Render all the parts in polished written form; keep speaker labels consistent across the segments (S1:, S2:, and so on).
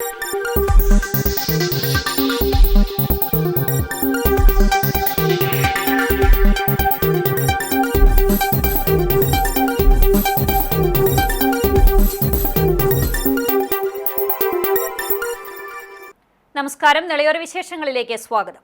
S1: നമസ്കാരം, നിളയോര വിശേഷങ്ങളിലേക്ക് സ്വാഗതം.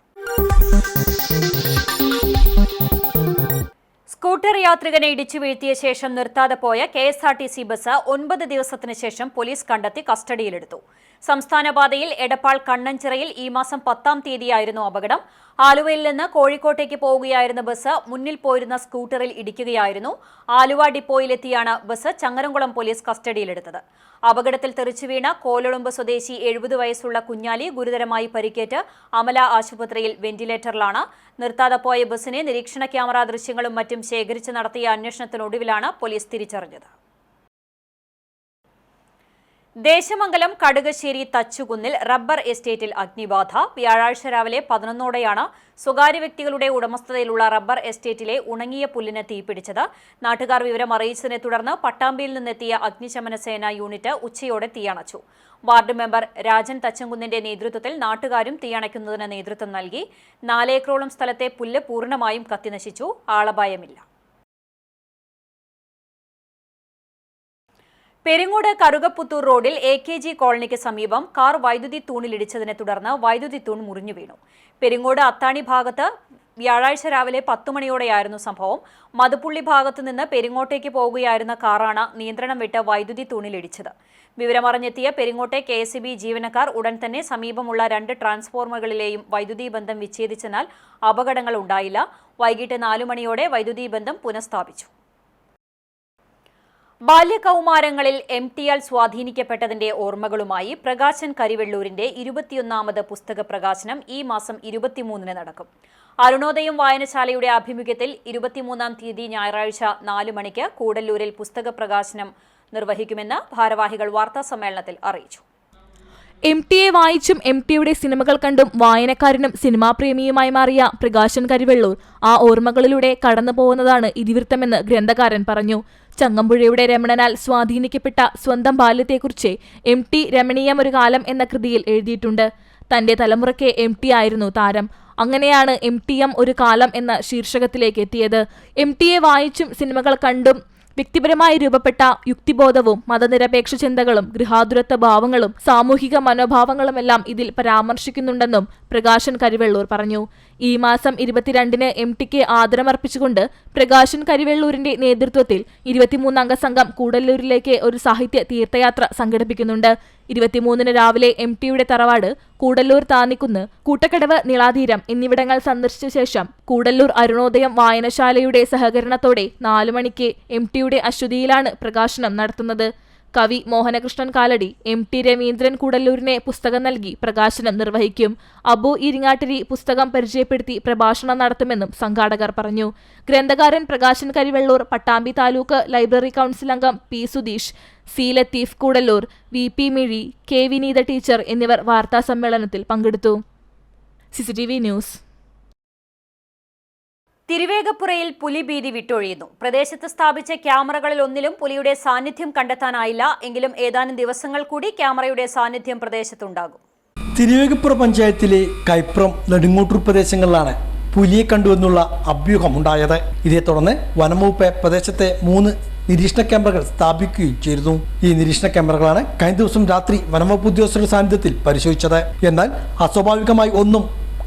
S1: സ്കൂട്ടർ യാത്രികനെ ഇടിച്ചു വീഴ്ത്തിയ ശേഷം നിർത്താതെ പോയ KSRTC ബസ് 9 ദിവസത്തിന് ശേഷം പോലീസ് കണ്ടെത്തി കസ്റ്റഡിയിലെടുത്തു. സംസ്ഥാന പാതയിൽ എടപ്പാൾ കണ്ണഞ്ചിറയിൽ ഈ മാസം 10-ാം തീയതിയായിരുന്നു അപകടം. ആലുവയിൽ നിന്ന് കോഴിക്കോട്ടേക്ക് പോവുകയായിരുന്ന ബസ് മുന്നിൽ പോയിരുന്ന സ്കൂട്ടറിൽ ഇടിക്കുകയായിരുന്നു. ആലുവ ഡിപ്പോയിലെത്തിയാണ് ബസ് ചങ്ങരംകുളം പോലീസ് കസ്റ്റഡിയിലെടുത്തത്. അപകടത്തിൽ തെറിച്ചു വീണ കോലൊളുമ്പ് സ്വദേശി 70 വയസ്സുള്ള കുഞ്ഞാലി ഗുരുതരമായി പരിക്കേറ്റ് അമല ആശുപത്രിയിൽ വെന്റിലേറ്ററിലാണ്. നിർത്താതെ പോയ ബസിനെ നിരീക്ഷണ ക്യാമറ ദൃശ്യങ്ങളും മറ്റും ശേഖരിച്ച് നടത്തിയ അന്വേഷണത്തിനൊടുവിലാണ് പോലീസ് തിരിച്ചറിഞ്ഞത്. ദേശമംഗലം കടുകശ്ശേരി തച്ചുകുന്നിൽ റബ്ബർ എസ്റ്റേറ്റിൽ അഗ്നിബാധ. വ്യാഴാഴ്ച രാവിലെ 11ഓടെയാണ് സ്വകാര്യ വ്യക്തികളുടെ ഉടമസ്ഥതയിലുള്ള റബ്ബർ എസ്റ്റേറ്റിലെ ഉണങ്ങിയ പുല്ലിന് തീപിടിച്ചത്. നാട്ടുകാർ വിവരം അറിയിച്ചതിനെ തുടർന്ന് പട്ടാമ്പിയിൽ നിന്നെത്തിയ അഗ്നിശമന സേന യൂണിറ്റ് ഉച്ചയോടെ തീയണച്ചു. വാർഡ് മെമ്പർ രാജൻ തച്ചങ്കുന്നിന്റെ നേതൃത്വത്തിൽ നാട്ടുകാരും തീയണയ്ക്കുന്നതിന് നേതൃത്വം നൽകി. 4 ഏക്കറോളം സ്ഥലത്തെ പുല്ല് പൂർണ്ണമായും കത്തിനശിച്ചു. ആളപായമില്ല. പെരിങ്ങോട് കറുകപ്പുത്തൂർ റോഡിൽ AKG കോളനിക്ക് സമീപം കാർ വൈദ്യുതി തൂണിലിടിച്ചതിനെ തുടർന്ന് വൈദ്യുതി തൂൺ മുറിഞ്ഞു വീണു. പെരിങ്ങോട് അത്താണി ഭാഗത്ത് വ്യാഴാഴ്ച രാവിലെ 10 മണിയോടെയായിരുന്നു സംഭവം. മതുപ്പുള്ളി ഭാഗത്തു നിന്ന് പെരിങ്ങോട്ടേക്ക് പോകുകയായിരുന്ന കാറാണ് നിയന്ത്രണം വിട്ട് വൈദ്യുതി തൂണിലിടിച്ചത്. വിവരമറിഞ്ഞെത്തിയ പെരിങ്ങോട്ടെ KSEB ജീവനക്കാർ ഉടൻ തന്നെ സമീപമുള്ള 2 ട്രാൻസ്ഫോർമറുകളിലെയും വൈദ്യുതി ബന്ധം വിച്ഛേദിച്ചതിനാൽ അപകടങ്ങൾ ഉണ്ടായില്ല. വൈകിട്ട് 4 മണിയോടെ വൈദ്യുതി ബന്ധം പുനഃസ്ഥാപിച്ചു. ബാല്യകൗമാരങ്ങളിൽ MTL സ്വാധീനിക്കപ്പെട്ടതിന്റെ ഓർമ്മകളുമായി പ്രകാശൻ കരിവെള്ളൂരിന്റെ 21ാമത് പുസ്തക പ്രകാശനം ഈ മാസം 23-ന് നടക്കും. അരുണോദയം വായനശാലയുടെ ആഭിമുഖ്യത്തിൽ 23-ാം തീയതി ഞായറാഴ്ച 4 മണിക്ക് കൂടല്ലൂരിൽ പുസ്തക പ്രകാശനം നിർവഹിക്കുമെന്ന് ഭാരവാഹികൾ വാർത്താസമ്മേളനത്തിൽ അറിയിച്ചു.
S2: MTയെ വായിച്ചും MTയുടെ സിനിമകൾ കണ്ടും വായനക്കാരനും സിനിമാപ്രേമിയുമായി മാറിയ പ്രകാശൻ കരിവെള്ളൂർ ആ ഓർമ്മകളിലൂടെ കടന്നുപോകുന്നതാണ് ഇതിവൃത്തമെന്ന് ഗ്രന്ഥകാരൻ പറഞ്ഞു. ചങ്ങമ്പുഴയുടെ രമണനാൽ സ്വാധീനിക്കപ്പെട്ട സ്വന്തം ബാല്യത്തെക്കുറിച്ച് MT രമണീയം ഒരു കാലം എന്ന കൃതിയിൽ എഴുതിയിട്ടുണ്ട്. തന്റെ തലമുറയ്ക്ക് MT ആയിരുന്നു താരം. അങ്ങനെയാണ് MTM ഒരു കാലം എന്ന ശീർഷകത്തിലേക്ക് എത്തിയത്. MTയെ വായിച്ചും സിനിമകൾ കണ്ടും വ്യക്തിപരമായി രൂപപ്പെട്ട യുക്തിബോധവും മതനിരപേക്ഷ ചിന്തകളും ഗൃഹാതുരത്വ ഭാവങ്ങളും സാമൂഹിക മനോഭാവങ്ങളുമെല്ലാം ഇതിൽ പരാമർശിക്കുന്നുണ്ടെന്നും പ്രകാശൻ കരിവെള്ളൂർ പറഞ്ഞു. ഈ മാസം 22-ന് MTക്ക് ആദരമർപ്പിച്ചുകൊണ്ട് പ്രകാശൻ കരിവെള്ളൂരിന്റെ നേതൃത്വത്തിൽ 23-അംഗ സംഘം കൂടല്ലൂരിലേക്ക് ഒരു സാഹിത്യ തീർത്ഥയാത്ര സംഘടിപ്പിക്കുന്നുണ്ട്. 23-ന് രാവിലെ MTയുടെ തറവാട് കൂടല്ലൂർ താന്നിക്കുന്ന്, കൂട്ടക്കടവ്, നിളാതീരം എന്നിവിടങ്ങൾ സന്ദർശിച്ച ശേഷം കൂടല്ലൂർ അരുണോദയം വായനശാലയുടെ സഹകരണത്തോടെ 4 മണിക്ക് MTയുടെ അശ്വതിയിലാണ് പ്രകാശനം നടത്തുന്നത്. കവി മോഹനകൃഷ്ണൻ കാലടി MT രവീന്ദ്രൻ കൂടല്ലൂരിനെ പുസ്തകം നൽകി പ്രകാശനം നിർവഹിക്കും. അബു ഇരിങ്ങാട്ടിരി പുസ്തകം പരിചയപ്പെടുത്തി പ്രഭാഷണം നടത്തുമെന്നും സംഘാടകർ പറഞ്ഞു. ഗ്രന്ഥകാരൻ പ്രകാശൻ കരിവെള്ളൂർ, പട്ടാമ്പി താലൂക്ക് ലൈബ്രറി കൗൺസിൽ അംഗം P Sudheesh, C Latheef Koodallur, VP Mizhi, K Vineetha teacher എന്നിവർ വാർത്താസമ്മേളനത്തിൽ പങ്കെടുത്തു. CCTV news.
S1: തിരുവേഗപ്പുറയിൽ പുലി ഭീതി വിട്ടൊഴിയുന്നു. പ്രദേശത്ത് സ്ഥാപിച്ച ക്യാമറകളിൽ ഒന്നിലും പുലിയുടെ സാന്നിധ്യം കണ്ടെത്താനായില്ല. എങ്കിലും ഏതാനും ദിവസങ്ങൾ കൂടി ക്യാമറയുടെ സാന്നിധ്യം പ്രദേശത്തുണ്ടാകും.
S3: തിരുവേഗപ്പുറ പഞ്ചായത്തിലെ കൈപ്രം, നെടുങ്ങോട്ടൂർ പ്രദേശങ്ങളിലാണ് പുലിയെ കണ്ടുവെന്നുള്ള അഭ്യൂഹമുണ്ടായത്. ഇതേ തുടർന്ന് വനംവകുപ്പ് പ്രദേശത്തെ 3 നിരീക്ഷണ ക്യാമറകൾ സ്ഥാപിക്കുകയും ചെയ്തിരുന്നു. ഈ നിരീക്ഷണ ക്യാമറകളാണ് കഴിഞ്ഞ ദിവസം രാത്രി വനംവകുപ്പ് ഉദ്യോഗസ്ഥരുടെ സാന്നിധ്യത്തിൽ പരിശോധിച്ചത്. എന്നാൽ അസ്വാഭാവികമായി ഒന്നും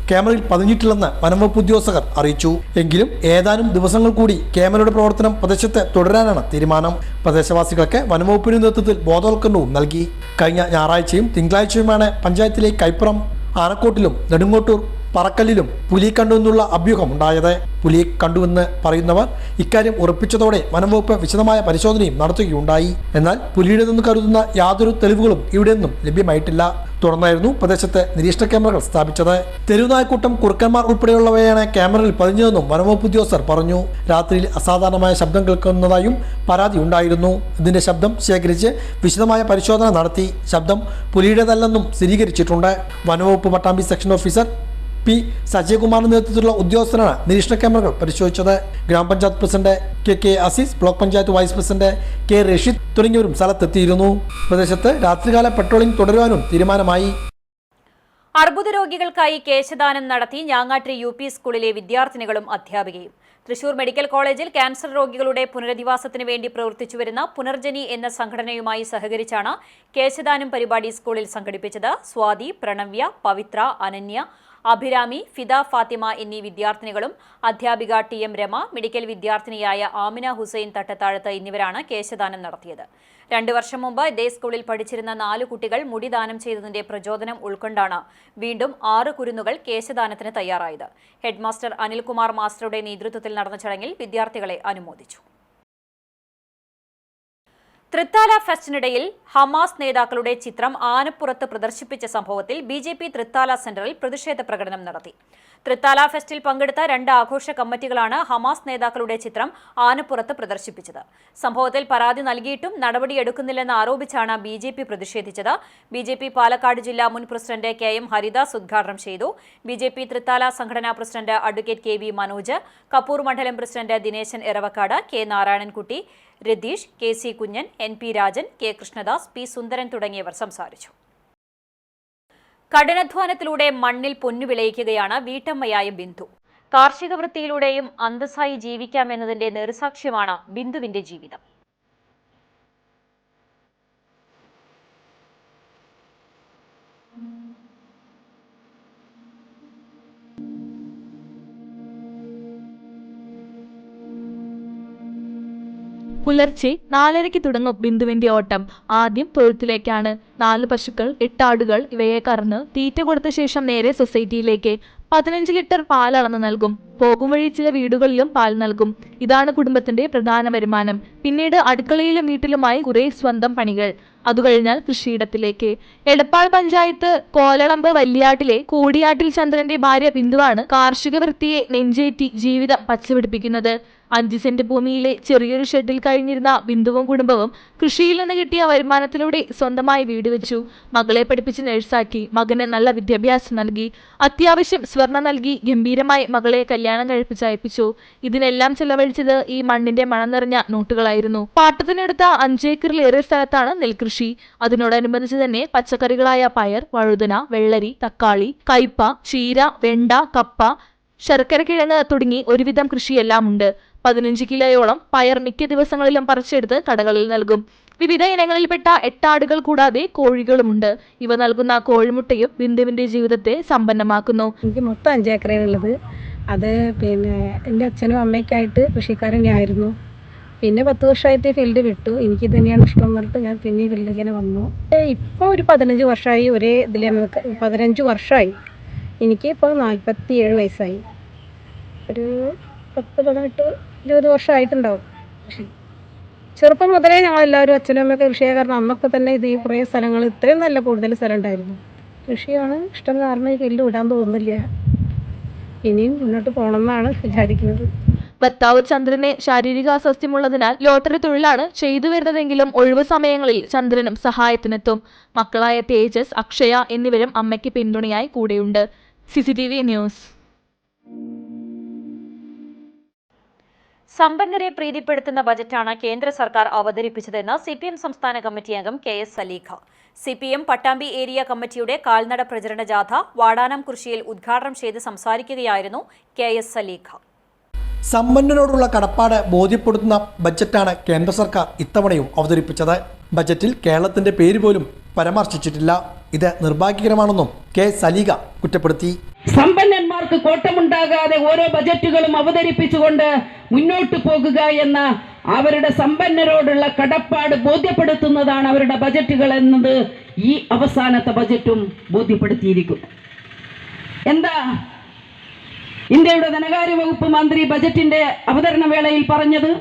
S3: ക്യാമറയിൽ പതിഞ്ഞിട്ടില്ലെന്ന് വനംവകുപ്പ് ഉദ്യോഗസ്ഥർ അറിയിച്ചു. എങ്കിലും ഏതാനും ദിവസങ്ങൾ കൂടി ക്യാമറയുടെ പ്രവർത്തനം പ്രദേശത്ത് തുടരാനാണ് തീരുമാനം. പ്രദേശവാസികൾക്ക് വനംവകുപ്പിന്റെ നേതൃത്വത്തിൽ ബോധവൽക്കരണവും നൽകി. കഴിഞ്ഞ ഞായറാഴ്ചയും തിങ്കളാഴ്ചയുമാണ് പഞ്ചായത്തിലെ കൈപ്പുറം, ആനക്കോട്ടിലും നെടുങ്ങോട്ടൂർ, പറക്കല്ലിലും പുലിയെ കണ്ടുവെന്നുള്ള അഭ്യൂഹം ഉണ്ടായത്. പുലിയെ കണ്ടുവെന്ന് പറയുന്നവർ ഇക്കാര്യം ഉറപ്പിച്ചതോടെ വനംവകുപ്പ് വിശദമായ പരിശോധനയും നടത്തുകയുണ്ടായി. എന്നാൽ പുലിയുടേതെന്ന് കരുതുന്ന യാതൊരു തെളിവുകളും ഇവിടെ നിന്നും ലഭ്യമായിട്ടില്ല. തുടർന്നായിരുന്നു പ്രദേശത്ത് നിരീക്ഷണ ക്യാമറകൾ സ്ഥാപിച്ചത്. തെരുവുനായക്കൂട്ടം, കുറുക്കന്മാർ ഉൾപ്പെടെയുള്ളവയാണ് ക്യാമറയിൽ പതിഞ്ഞതെന്നും വനംവകുപ്പ് ഉദ്യോഗസ്ഥർ പറഞ്ഞു. രാത്രിയിൽ അസാധാരണമായ ശബ്ദം കേൾക്കുന്നതായും പരാതി ഉണ്ടായിരുന്നു. ഇതിന്റെ ശബ്ദം ശേഖരിച്ച് വിശദമായ പരിശോധന നടത്തി. ശബ്ദം പുലിയുടേതല്ലെന്നും സ്ഥിരീകരിച്ചിട്ടുണ്ട്. വനംവകുപ്പ് പട്ടാമ്പി സെക്ഷൻ ഓഫീസർ പി സജയകുമാറിന്റെ നേതൃത്വത്തിലുള്ള ഉദ്യോഗസ്ഥരാണ് നിരീക്ഷണ ക്യാമറകൾ പരിശോധിച്ചത്. ഗ്രാമപഞ്ചായത്ത് president K Azeez, block panchayat vice president K Rasheed തുടങ്ങിയവരും സ്ഥലത്തെത്തിയിരുന്നു. പ്രദേശത്ത് രാത്രികാല പെട്രോളിംഗ് തുടരുവാനും തീരുമാനമായി.
S1: അർബുദ രോഗികൾക്കായി കേശദാനം നടത്തി ഞാങ്ങാട്ടിരി UP സ്കൂളിലെ വിദ്യാർത്ഥിനികളും അധ്യാപികയും. തൃശൂർ മെഡിക്കൽ കോളേജിൽ ക്യാൻസർ രോഗികളുടെ പുനരധിവാസത്തിന് വേണ്ടി പ്രവർത്തിച്ചുവരുന്ന പുനർജനി എന്ന സംഘടനയുമായി സഹകരിച്ചാണ് കേശദാനം പരിപാടി സ്കൂളിൽ സംഘടിപ്പിച്ചത്. സ്വാതി, പ്രണവ്യ, പവിത്ര, അനന്യ, അഭിരാമി, ഫിദ ഫാത്തിമ എന്നീ വിദ്യാർത്ഥിനികളും അധ്യാപിക TM രമ, മെഡിക്കൽ വിദ്യാർത്ഥിനിയായ ആമിന ഹുസൈൻ തട്ടത്താഴത്ത് എന്നിവരാണ് കേശദാനം നടത്തിയത്. 2 വർഷം മുമ്പ് ഇതേ സ്കൂളിൽ പഠിച്ചിരുന്ന 4 കുട്ടികൾ മുടി ദാനം ചെയ്തതിന്റെ പ്രചോദനം ഉൾക്കൊണ്ടാണ് വീണ്ടും 6 കുരുന്നുകൾ കേശദാനത്തിന് തയ്യാറായത്. ഹെഡ്മാസ്റ്റർ അനിൽകുമാർ മാസ്റ്ററുടെ നേതൃത്വത്തിൽ നടന്ന ചടങ്ങിൽ വിദ്യാർത്ഥികളെ അനുമോദിച്ചു. തൃത്താല ഫെസ്റ്റിനിടയിൽ ഹമാസ് നേതാക്കളുടെ ചിത്രം ആനപ്പുറത്ത് പ്രദർശിപ്പിച്ച സംഭവത്തിൽ BJP തൃത്താല സെന്ററിൽ പ്രതിഷേധ പ്രകടനം നടത്തി. തൃത്താല ഫെസ്റ്റിൽ പങ്കെടുത്ത 2 ആഘോഷ കമ്മിറ്റികളാണ് ഹമാസ് നേതാക്കളുടെ ചിത്രം ആനപ്പുറത്ത് പ്രദർശിപ്പിച്ചത്. സംഭവത്തിൽ പരാതി നൽകിയിട്ടും നടപടിയെടുക്കുന്നില്ലെന്ന് ആരോപിച്ചാണ് BJP പ്രതിഷേധിച്ചത്. BJP പാലക്കാട് ജില്ലാ മുൻ പ്രസിഡന്റ് KM ഹരിദാസ് ഉദ്ഘാടനം ചെയ്തു. BJP തൃത്താല സംഘടനാ president advocate KV Manoj, Kappur മണ്ഡലം president Dineshan Eravakkad, K Narayanankutty, Ratheesh, KC Kunjan, NP Rajan, K Krishnadas, P Sundaran തുടങ്ങിയവർ സംസാരിച്ചു. കഠിനാധ്വാനത്തിലൂടെ മണ്ണിൽ പൊന്നു വിളയിക്കുകയാണ് വീട്ടമ്മയായ ബിന്ദു. കാർഷിക വൃത്തിയിലൂടെയും അന്തസ്സായി ജീവിക്കാമെന്നതിന്റെ നേർസാക്ഷ്യമാണ് ബിന്ദുവിന്റെ ജീവിതം.
S2: പുലർച്ചെ 4:30 തുടങ്ങും ബിന്ദുവിന്റെ ഓട്ടം. ആദ്യം തൊഴുത്തിലേക്കാണ്. 4 പശുക്കൾ, 8 ആടുകൾ ഇവയെ കറന്ന് തീറ്റ കൊടുത്ത ശേഷം നേരെ സൊസൈറ്റിയിലേക്ക് 15 ലിറ്റർ പാൽ അളന്ന് നൽകും. പോകും വഴി ചില വീടുകളിലും പാൽ നൽകും. ഇതാണ് കുടുംബത്തിന്റെ പ്രധാന വരുമാനം. പിന്നീട് അടുക്കളയിലും വീട്ടിലുമായി കുറെ സ്വന്തം പണികൾ. അതുകഴിഞ്ഞാൽ കൃഷിയിടത്തിലേക്ക്. എടപ്പാൾ പഞ്ചായത്ത് കോലളമ്പ് വല്യാട്ടിലെ കൂടിയാട്ടിൽ ചന്ദ്രന്റെ ഭാര്യ ബിന്ദുവാണ് കാർഷിക വൃത്തിയെ നെഞ്ചേറ്റി ജീവിതം പച്ചപിടിപ്പിക്കുന്നത്. 5 സെന്റ് ഭൂമിയിലെ ചെറിയൊരു ഷെഡിൽ കഴിഞ്ഞിരുന്ന ബിന്ദുവും കുടുംബവും കൃഷിയിൽ നിന്ന് കിട്ടിയ വരുമാനത്തിലൂടെ സ്വന്തമായി വീട് വെച്ചു. മകളെ പഠിപ്പിച്ച് നഴ്സാക്കി. മകന് നല്ല വിദ്യാഭ്യാസം നൽകി. അത്യാവശ്യം സ്വർണം നൽകി ഗംഭീരമായി മകളെ കല്യാണം കഴിപ്പിച്ചയപ്പിച്ചു. ഇതിനെല്ലാം ചെലവഴിച്ചത് ഈ മണ്ണിന്റെ മണം നിറഞ്ഞ നോട്ടുകളായിരുന്നു. പാട്ടത്തിനെടുത്ത 5 ഏക്കറിലേറെ സ്ഥലത്താണ് നെൽകൃഷി. അതിനോടനുബന്ധിച്ച് തന്നെ പച്ചക്കറികളായ പയർ, വഴുതന, വെള്ളരി, തക്കാളി, കയ്പ, ചീര, വെണ്ട, കപ്പ, ശർക്കര കിഴങ്ങ് തുടങ്ങി ഒരുവിധം കൃഷിയെല്ലാം ഉണ്ട്. 15 കിലോയോളം പയർ മിക്ക ദിവസങ്ങളിലും പറിച്ചെടുത്ത് കടകളിൽ നൽകും. വിവിധ ഇനങ്ങളിൽപ്പെട്ട 8 ആടുകൾ കൂടാതെ കോഴികളുമുണ്ട്. ഇവ നൽകുന്ന കോഴിമുട്ടയും ബിന്ദുവിന്റെ ജീവിതത്തെ സമ്പന്നമാക്കുന്നു.
S4: എനിക്ക് മൊത്തം 5 ഏക്കറുള്ളത്. അത് എൻ്റെ അച്ഛനും അമ്മയ്ക്കായിട്ട് കൃഷിക്കാരനെയായിരുന്നു. പിന്നെ 10 വർഷമായിട്ട് ഫീൽഡ് വിട്ടു. എനിക്ക് തന്നെയാണ് ഇഷ്ടം എന്ന് പറഞ്ഞിട്ട് ഞാൻ പിന്നെ ഈ ഫീൽഡിലേക്ക് തന്നെ വന്നു. ഇപ്പോൾ ഒരു 15 വർഷമായി ഒരേ ഇതിൽ 15 വർഷമായി. എനിക്ക് ഇപ്പോൾ 47 വയസ്സായി. ഒരു 10-18-20 വർഷമായിട്ടുണ്ടാവും. ചെറുപ്പം മുതലേ ഞങ്ങളെല്ലാവരും അച്ഛനും അമ്മയൊക്കെ കൃഷിയെ കാരണം അന്നൊക്കെ തന്നെ ഇത് ഈ കുറേ സ്ഥലങ്ങൾ ഇത്രയും നല്ല കൂടുതൽ സ്ഥലം ഉണ്ടായിരുന്നു. കൃഷിയാണ് ഇഷ്ടം കാരണം ഈ ഫീൽഡ് വിടാൻ തോന്നുന്നില്ല. ഇനിയും മുന്നോട്ട് പോകണമെന്നാണ് വിചാരിക്കുന്നത്.
S2: ഭർത്താവ് ചന്ദ്രന് ശാരീരിക അസ്വസ്ഥ്യമുള്ളതിനാൽ ലോട്ടറി തൊഴിലാണ് ചെയ്തു വരുന്നതെങ്കിലും ഒഴിവു സമയങ്ങളിൽ ചന്ദ്രനും സഹായത്തിനെത്തും. മക്കളായ തേജസ്, അക്ഷയ എന്നിവരും അമ്മയ്ക്ക് പിന്തുണയായി കൂടെയുണ്ട്. CCTV news.
S1: സമ്പന്നരെ പ്രീതിപ്പെടുത്തുന്ന ബജറ്റാണ് കേന്ദ്ര സർക്കാർ അവതരിപ്പിച്ചതെന്ന് CPM സംസ്ഥാന കമ്മിറ്റി അംഗം KS Saleekha. CPM Pattambi area കമ്മിറ്റിയുടെ കാൽനട പ്രചരണ ജാഥ വാടാനം കുറിശ്ശിയിൽ ഉദ്ഘാടനം ചെയ്ത് സംസാരിക്കുകയായിരുന്നു KS സലീഖ.
S3: സമ്പന്നരോടുള്ള കടപ്പാട് ബോധ്യപ്പെടുത്തുന്ന ബജറ്റാണ് കേന്ദ്ര സർക്കാർ ഇത്തവണയും അവതരിപ്പിച്ചത്. ബജറ്റിൽ കേരളത്തിന്റെ പേര് പോലും പരാമർശിച്ചിട്ടില്ല. ഇത് നിർഭാഗ്യകരമാണെന്നും K സലീഖ കുറ്റപ്പെടുത്തി.
S5: സമ്പന്നന്മാർക്ക് കോട്ടമുണ്ടാകാതെ ഓരോ ബജറ്റുകളും അവതരിപ്പിച്ചുകൊണ്ട് മുന്നോട്ട് പോകുക എന്ന അവരുടെ സമ്പന്നരോടുള്ള കടപ്പാട് ബോധ്യപ്പെടുത്തുന്നതാണ് അവരുടെ ബജറ്റുകൾ എന്നത് ഈ അവസാനത്തെ ബജറ്റും ബോധ്യപ്പെടുത്തിയിരിക്കുന്നു. എന്താ ഇന്ത്യയുടെ ധനകാര്യ വകുപ്പ് മന്ത്രി ബജറ്റിന്റെ അവതരണ വേളയിൽ പറഞ്ഞത്?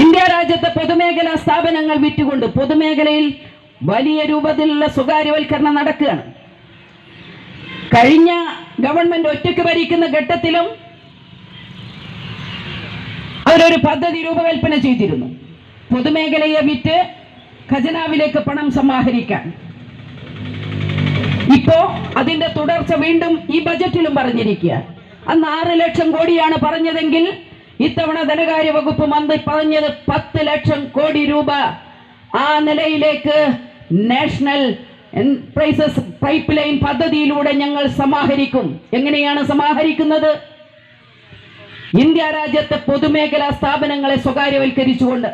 S5: ഇന്ത്യ രാജ്യത്തെ പൊതുമേഖലാ സ്ഥാപനങ്ങൾ വിറ്റുകൊണ്ട് പൊതുമേഖലയിൽ വലിയ രൂപത്തിലുള്ള സ്വകാര്യവൽക്കരണം നടക്കുകയാണ്. കഴിഞ്ഞ ഗവൺമെന്റ് ഒറ്റയ്ക്ക് ഭരിക്കുന്ന ഘട്ടത്തിലും അവരൊരു പദ്ധതി രൂപകൽപ്പന ചെയ്തിരുന്നു. പൊതുമേഖലയെ വിറ്റ് ഖജനാവിലേക്ക് പണം സമാഹരിക്കാൻ. ഇപ്പോ അതിന്റെ തുടർച്ച വീണ്ടും ഈ ബജറ്റിലും പറഞ്ഞിരിക്കുക. അന്ന് 6 ലക്ഷം കോടിയാണ് പറഞ്ഞതെങ്കിൽ ഇത്തവണ ധനകാര്യ വകുപ്പ് മന്ത്രി പറഞ്ഞത് 10 ലക്ഷം കോടി രൂപ ആ നിലയിലേക്ക് നാഷണൽ എൻട്രപ്രൈസസ് പൈപ്പ് ലൈൻ പദ്ധതിയിലൂടെ ഞങ്ങൾ സമാഹരിക്കും. എങ്ങനെയാണ് സമാഹരിക്കുന്നത്? ഇന്ത്യ രാജ്യത്തെ പൊതുമേഖലാ സ്ഥാപനങ്ങളെ സ്വകാര്യവൽക്കരിച്ചുകൊണ്ട്.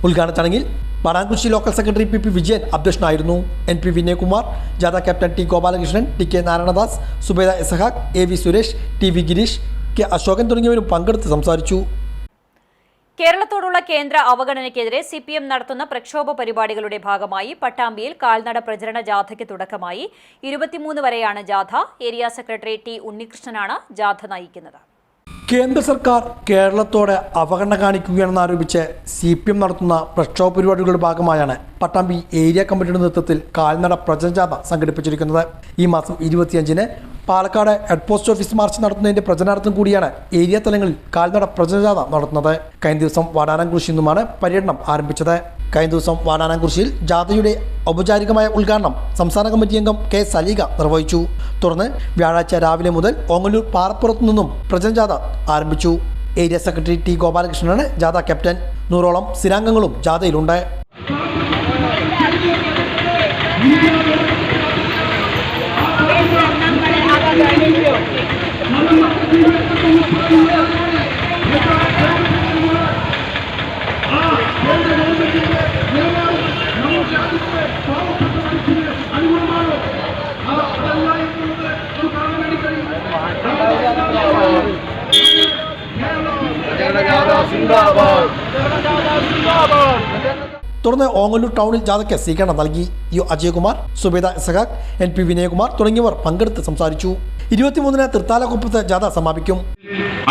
S3: ഉദ്ഘാടന ചടങ്ങിൽ Vadanamkurissi local secretary P Vijayan അധ്യക്ഷനായിരുന്നു. NP വിനയകുമാർ, ജാഥ captain T Gopalakrishnan, TK Narayanadas, Subaida Isahaq, AV Suresh, TV Gireesh, K Ashokan തുടങ്ങിയവരും പങ്കെടുത്ത് സംസാരിച്ചു.
S1: കേരളത്തോടുള്ള കേന്ദ്ര അവഗണനയ്ക്കെതിരെ CPM നടത്തുന്ന പ്രക്ഷോഭ പരിപാടികളുടെ ഭാഗമായി പട്ടാമ്പിയിൽ കാൽനട പ്രചരണ ജാഥയ്ക്ക് തുടക്കമായി. 23 വരെയാണ് ജാഥ. ഏരിയ സെക്രട്ടറി T ഉണ്ണികൃഷ്ണനാണ് ജാഥ നയിക്കുന്നത്.
S3: കേന്ദ്ര സർക്കാർ കേരളത്തോടെ അവഗണന കാണിക്കുകയാണെന്നാരോപിച്ച് CPM നടത്തുന്ന പ്രക്ഷോഭ പരിപാടികളുടെ ഭാഗമായാണ് പട്ടാമ്പി ഏരിയ കമ്മിറ്റിയുടെ നേതൃത്വത്തിൽ കാൽനട പ്രചരണ ജാഥ സംഘടിപ്പിച്ചിരിക്കുന്നത്. ഈ മാസം 25-ന് Palakkad head post office march നടത്തുന്നതിന്റെ പ്രചരണാർത്ഥം കൂടിയാണ് ഏരിയ തലങ്ങളിൽ കാൽനട പ്രചരണ ജാഥ നടത്തുന്നത്. കഴിഞ്ഞ ദിവസം വാടാനംകുറിശിയിൽ നിന്നുമാണ് പര്യടനം ആരംഭിച്ചത്. കഴിഞ്ഞ ദിവസം വാടാനംകുറിശിയിൽ ജാഥയുടെ ഔപചാരികമായ ഉദ്ഘാടനം സംസ്ഥാന കമ്മിറ്റി അംഗം K സലീഗ നിർവഹിച്ചു. തുടർന്ന് വ്യാഴാഴ്ച രാവിലെ മുതൽ ഓങ്ങല്ലൂർ പാറപ്പുറത്തു നിന്നും പ്രചരണ ജാഥ ആരംഭിച്ചു. ഏരിയ സെക്രട്ടറി T ഗോപാലകൃഷ്ണനാണ് ജാഥ ക്യാപ്റ്റൻ. 100ഓളം സ്ഥിരാംഗങ്ങളും ജാഥയിലുണ്ട്. തുടർന്ന് ഓങ്ങല്ലൂർ ടൗണിൽ ജാഥയ്ക്ക് സ്വീകരണം നൽകി. യു അജയകുമാർ, സുബൈദ ഇസഹാഖ്, NP വിനയകുമാർ തുടങ്ങിയവർ പങ്കെടുത്ത് സംസാരിച്ചു. 23-ന് തൃത്താലക്കുപ്പത്ത് ജാഥ സമാപിക്കും.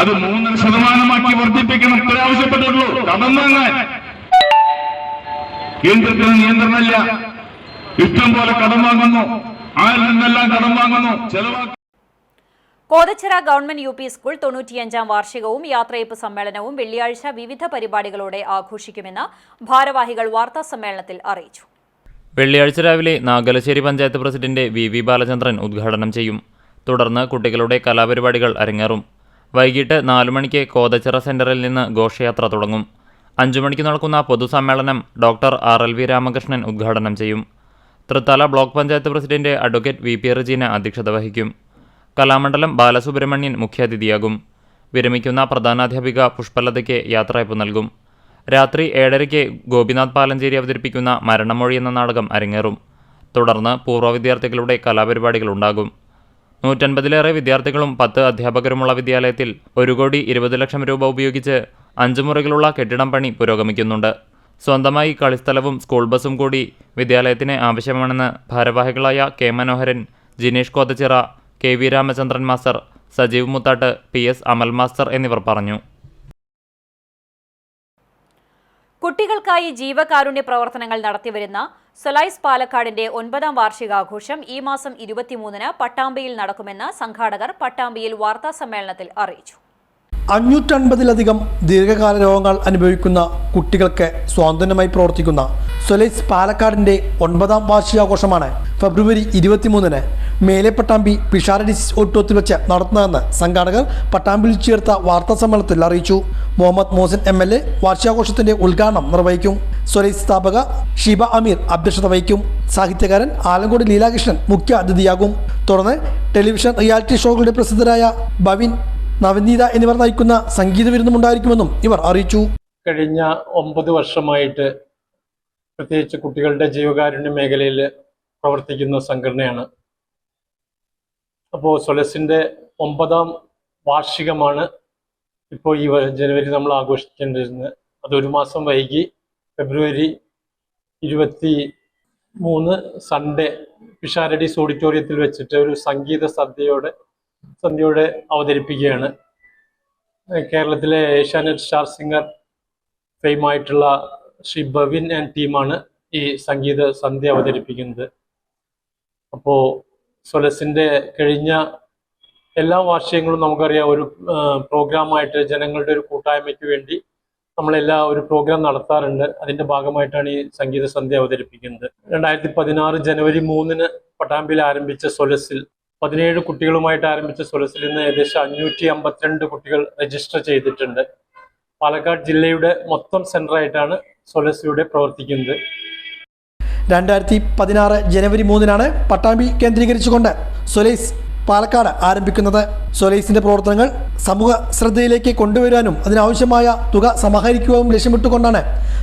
S6: അത് 3% വർദ്ധിപ്പിക്കണം ആവശ്യപ്പെട്ടുള്ളൂ. കടം വാങ്ങാൻ കേന്ദ്രത്തിന് നിയന്ത്രണമില്ല. ഇഷ്ടം പോലെ കടം വാങ്ങുന്നു. ആരിൽ നിന്നെല്ലാം കടം വാങ്ങുന്നു, ചെലവാക്കി.
S1: കോതച്ചിറ ഗവൺമെന്റ് UP സ്കൂൾ 95-ാം വാർഷികവും യാത്രയയപ്പ് സമ്മേളനവും വെള്ളിയാഴ്ച വിവിധ പരിപാടികളോടെ ആഘോഷിക്കുമെന്ന് ഭാരവാഹികൾ വാർത്താസമ്മേളനത്തിൽ അറിയിച്ചു.
S7: വെള്ളിയാഴ്ച രാവിലെ നാഗലശ്ശേരി പഞ്ചായത്ത് പ്രസിഡന്റ് VV ബാലചന്ദ്രൻ ഉദ്ഘാടനം ചെയ്യും. തുടർന്ന് കുട്ടികളുടെ കലാപരിപാടികൾ അരങ്ങേറും. വൈകിട്ട് 4 മണിക്ക് കോതച്ചിറ സെന്ററിൽ നിന്ന് ഘോഷയാത്ര തുടങ്ങും. 5 മണിക്ക് നടക്കുന്ന പൊതുസമ്മേളനം ഡോക്ടർ RLV രാമകൃഷ്ണൻ ഉദ്ഘാടനം ചെയ്യും. Thrithala block panchayat president advocate VP Rajeena അധ്യക്ഷത വഹിക്കും. കലാമണ്ഡലം ബാലസുബ്രഹ്മണ്യൻ മുഖ്യാതിഥിയാകും. വിരമിക്കുന്ന പ്രധാനാധ്യാപിക പുഷ്പലതയ്ക്ക് യാത്രയയപ്പ് നൽകും. രാത്രി 7:30-ക്ക് ഗോപിനാഥ് പാലഞ്ചേരി അവതരിപ്പിക്കുന്ന മരണമൊഴി എന്ന നാടകം അരങ്ങേറും. തുടർന്ന് പൂർവ്വ വിദ്യാർത്ഥികളുടെ കലാപരിപാടികളുണ്ടാകും. 150-ലേറെ വിദ്യാർത്ഥികളും 10 അധ്യാപകരുമുള്ള വിദ്യാലയത്തിൽ 1,20 ലക്ഷം രൂപ ഉപയോഗിച്ച് 5 മുറികളുള്ള കെട്ടിടം പണി പുരോഗമിക്കുന്നുണ്ട്. സ്വന്തമായി കളിസ്ഥലവും സ്കൂൾ ബസും കൂടി വിദ്യാലയത്തിന് ആവശ്യമാണെന്ന് ഭാരവാഹികളായ K Manoharan, Jinesh Kothachira, KV Ramachandran master, Sajeev Muthatt, PS Amal master എന്നിവർ പറഞ്ഞു.
S1: കുട്ടികൾക്കായി ജീവകാരുണ്യ പ്രവർത്തനങ്ങൾ നടത്തിവരുന്ന സൊലൈസ് പാലക്കാടിന്റെ 9ാം വാർഷികാഘോഷം ഈ മാസം 23-ന് പട്ടാമ്പിയിൽ നടക്കുമെന്ന് സംഘാടകർ പട്ടാമ്പിയിൽ വാർത്താസമ്മേളനത്തിൽ അറിയിച്ചു.
S3: 550-ലധികം ദീർഘകാല രോഗങ്ങൾ അനുഭവിക്കുന്ന കുട്ടികൾക്ക് സ്വാതന്ത്ര്യമായി പ്രവർത്തിക്കുന്ന സൊലൈസ് പാലക്കാടിന്റെ 9ാം വാർഷികാഘോഷമാണ് ഫെബ്രുവരി 23-ന് മേലെ പട്ടാമ്പി പിഷാരഡിസ് ഓഡിറ്റോറിയത്തിൽ വെച്ച് നടത്തുന്നതെന്ന് സംഘാടകർ പട്ടാമ്പിയിൽ ചേർത്ത വാർത്താസമ്മേളനത്തിൽ അറിയിച്ചു. മുഹമ്മദ് മോഹസിൻ MLA വാർഷികാഘോഷത്തിന്റെ ഉദ്ഘാടനം നിർവഹിക്കും. സൊലൈസ് സ്ഥാപക ഷീബ അമീർ അധ്യക്ഷത വഹിക്കും. സാഹിത്യകാരൻ ആലങ്കോട് ലീലാകൃഷ്ണൻ മുഖ്യ അതിഥിയാകും. തുടർന്ന് ടെലിവിഷൻ റിയാലിറ്റി ഷോകളുടെ പ്രസിദ്ധരായ ബവിൻ, നവനീത എന്നിവർ നയിക്കുന്ന സംഗീത വിരുന്നുണ്ടായിരിക്കുമെന്നും ഇവർ അറിയിച്ചു.
S8: കഴിഞ്ഞ 9 വർഷമായിട്ട് പ്രത്യേകിച്ച് കുട്ടികളുടെ ജീവകാരുണ്യ മേഖലയിൽ പ്രവർത്തിക്കുന്ന സംഘടനയാണ്. അപ്പോൾ സൊലസിൻ്റെ 9ാം വാർഷികമാണ് ഇപ്പോൾ ഈ ജനുവരി നമ്മൾ ആഘോഷിക്കേണ്ടിരുന്നത്. അതൊരു മാസം വൈകി. ഫെബ്രുവരി 23 സൺഡേ പിഷാരഡീസ് ഓഡിറ്റോറിയത്തിൽ വെച്ചിട്ട് ഒരു സംഗീത സന്ധ്യയോടെ അവതരിപ്പിക്കുകയാണ്. കേരളത്തിലെ ഏഷ്യാനെറ്റ് സ്റ്റാർ സിംഗർ ഫെയിമായിട്ടുള്ള ശ്രീ ബവിൻ ആൻഡ് ടീമാണ് ഈ സംഗീത സന്ധ്യ അവതരിപ്പിക്കുന്നത്. അപ്പോൾ സൊലസിൻ്റെ കഴിഞ്ഞ എല്ലാ വാർഷികങ്ങളും നമുക്കറിയാം ഒരു പ്രോഗ്രാമായിട്ട് ജനങ്ങളുടെ ഒരു കൂട്ടായ്മയ്ക്ക് വേണ്ടി ഒരു പ്രോഗ്രാം നടത്താറുണ്ട്. അതിൻ്റെ ഭാഗമായിട്ടാണ് ഈ സംഗീത സന്ധ്യ അവതരിപ്പിക്കുന്നത്. 2016 ജനുവരി 3-ന് പട്ടാമ്പിയിൽ ആരംഭിച്ച സൊലസിൽ 17 കുട്ടികളുമായിട്ട് ആരംഭിച്ച സൊലസിൽ നിന്ന് ഏകദേശം 552 കുട്ടികൾ രജിസ്റ്റർ ചെയ്തിട്ടുണ്ട്. പാലക്കാട് ജില്ലയുടെ മൊത്തം സെന്ററായിട്ടാണ് സൊലസ് ഇവിടെ പ്രവർത്തിക്കുന്നത്.
S3: 2016 ജനുവരി 3 പട്ടാമ്പി കേന്ദ്രീകരിച്ചുകൊണ്ട് സൊലൈസ് പാലക്കാട് ആരംഭിക്കുന്നത്. സൊലൈസിന്റെ പ്രവർത്തനങ്ങൾ സമൂഹ ശ്രദ്ധയിലേക്ക് കൊണ്ടുവരാനും അതിനാവശ്യമായ തുക സമാഹരിക്കുകയും ലക്ഷ്യമിട്ടുകൊണ്ടാണ്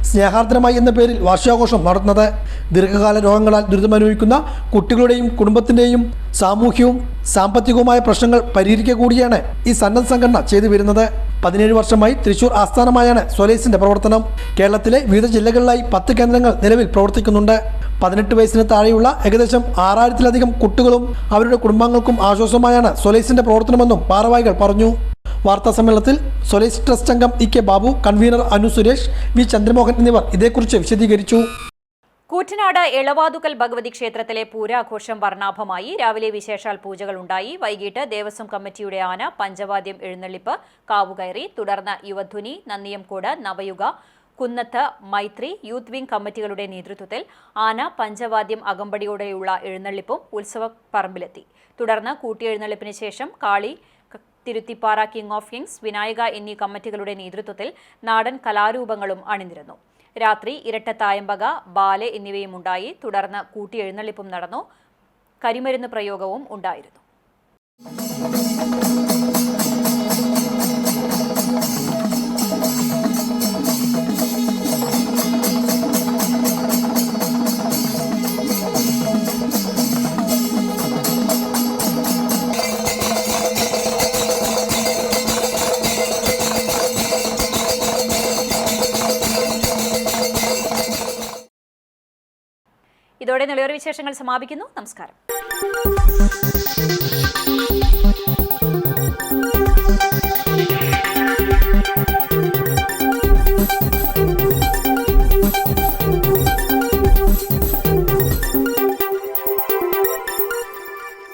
S3: സ്നേഹാർദ്രമായി എന്ന പേരിൽ വാർഷികാഘോഷം നടത്തുന്നത്. ദീർഘകാല രോഗങ്ങളാൽ ദുരിതമനുഭവിക്കുന്ന കുട്ടികളുടെയും കുടുംബത്തിൻ്റെയും സാമൂഹ്യവും സാമ്പത്തികവുമായ പ്രശ്നങ്ങൾ പരിഹരിക്കുക കൂടിയാണ് ഈ സന്നദ്ധ സംഘടന ചെയ്തു വരുന്നത്. 17 വർഷമായി തൃശൂർ ആസ്ഥാനമായാണ് സൊലൈസിന്റെ പ്രവർത്തനം. കേരളത്തിലെ വിവിധ ജില്ലകളിലായി 10 കേന്ദ്രങ്ങൾ നിലവിൽ പ്രവർത്തിക്കുന്നുണ്ട്. 18 വയസ്സിന് താഴെയുള്ള ഏകദേശം 6000-ലധികം കുട്ടികളും അവരുടെ കുടുംബാംഗങ്ങൾക്കും ആശ്വാസമായാണ് സൊലൈസിന്റെ പ്രവർത്തനമെന്നും ഭാരവാഹികൾ പറഞ്ഞു. വാർത്താ സമ്മേളനത്തിൽ സൊലൈസ് ട്രസ്റ്റ് അംഗം E K Babu, convener Anu Suresh, V Chandramohan എന്നിവർ ഇതേക്കുറിച്ച് വിശദീകരിച്ചു.
S1: കൂറ്റനാട് എളവാതുക്കൽ ഭഗവതി ക്ഷേത്രത്തിലെ പൂരാഘോഷം വർണ്ണാഭമായി. രാവിലെ വിശേഷാൽ പൂജകൾ ഉണ്ടായി. വൈകിട്ട് ദേവസ്വം കമ്മിറ്റിയുടെ ആന പഞ്ചവാദ്യം എഴുന്നള്ളിപ്പ് കാവുകയറി. തുടർന്ന് യുവധ്വനി, നന്ദിയംകോട്, നവയുഗ, കുന്നത്ത്, മൈത്രി, യൂത്ത് വിംഗ് കമ്മിറ്റികളുടെ നേതൃത്വത്തിൽ ആന പഞ്ചവാദ്യം അകമ്പടിയോടെയുള്ള എഴുന്നള്ളിപ്പും ഉത്സവപ്പറമ്പിലെത്തി. തുടർന്ന് കൂട്ടിയെഴുന്നള്ളിപ്പിന് ശേഷം കാളി, തിരുത്തിപ്പാറ, കിങ് ഓഫ് കിങ്സ്, വിനായക എന്നീ കമ്മിറ്റികളുടെ നേതൃത്വത്തിൽ നാടൻ കലാരൂപങ്ങളും അണിനിരന്നു. രാത്രി ഇരട്ടത്തായമ്പക, ബാലെ എന്നിവയും ഉണ്ടായി. തുടർന്ന് കൂട്ടിയെഴുന്നള്ളിപ്പും നടന്നു. കരിമരുന്ന് പ്രയോഗവും ഉണ്ടായിരുന്നു. ഇതോടെ നിളയൊരു വിശേഷങ്ങൾ സമാപിക്കുന്നു. നമസ്കാരം.